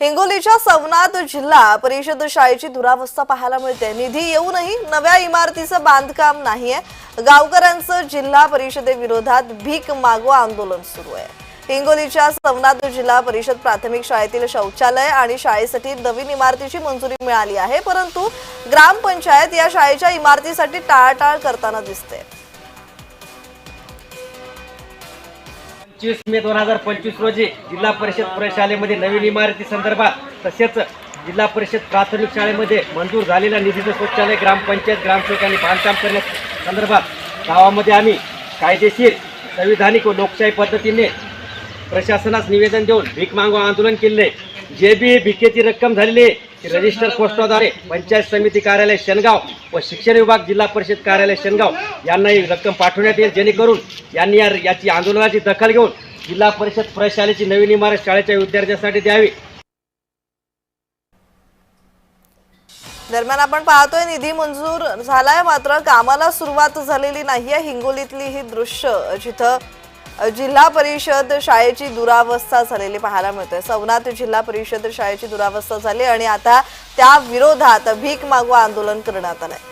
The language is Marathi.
हिंगोलीच्या सवनात जिल्हा परिषद शाळेची दुरावस्था पाहायला मिळते। निधी येऊनही नव्या इमारतीचं बांधकाम नाहीये। गावकऱ्यांचं जिल्हा परिषदेविरोधात भीक मागवा आंदोलन सुरू आहे। हिंगोलीच्या सवनात जिल्हा परिषद प्राथमिक शाळेतील शौचालय आणि शाळेसाठी नवीन इमारतीची मंजुरी मिळाली आहे, परंतु ग्रामपंचायत या शाळेच्या इमारतीसाठी टाळाटाळ करताना दिसते। 25 मे 2025 रोजी जिल्हा परिषद प्रशालेमध्ये नवीन इमारती संदर्भात तसेच जिल्हा परिषद प्राथमिक शाळेमध्ये मंजूर झालेल्या निधीचं शौचालय ग्रामपंचायत ग्रामसेवकांनी बांधकाम करण्याच्या संदर्भात गावामध्ये आम्ही कायदेशीर संविधानिक व लोकशाही पद्धतीने प्रशासनास निवेदन देऊन भीक मागवा आंदोलन केले। जे बी भिकेची रक्कम झालेली रजिस्टर पोस्टाद्वारे पंचायत समिती कार्यालय शेनगाव व शिक्षण विभाग जिल्हा परिषद कार्यालय शेनगाव यांना ही रक्कम पाठवण्यात येईल, जेणेकरून यांनी याची आंदोलनाची दखल घेऊन जिल्हा परिषद प्रशालेची नवीन इमारत शाळेच्या विद्यार्थ्यांसाठी द्यावी। दरम्यान आपण पाहतोय निधी मंजूर झालाय, मात्र कामाला सुरुवात झालेली नाहीये। हिंगोलीतली ही दृश्य जिथं जिल्हा परिषद शाळेची दुरावस्था झालेली पाहायला मिळते। सवनात जिल्हा परिषद शाळेची दुरावस्था झाली आणि आता त्या विरोधात भीक मागवा आंदोलन करण्यात आलंय।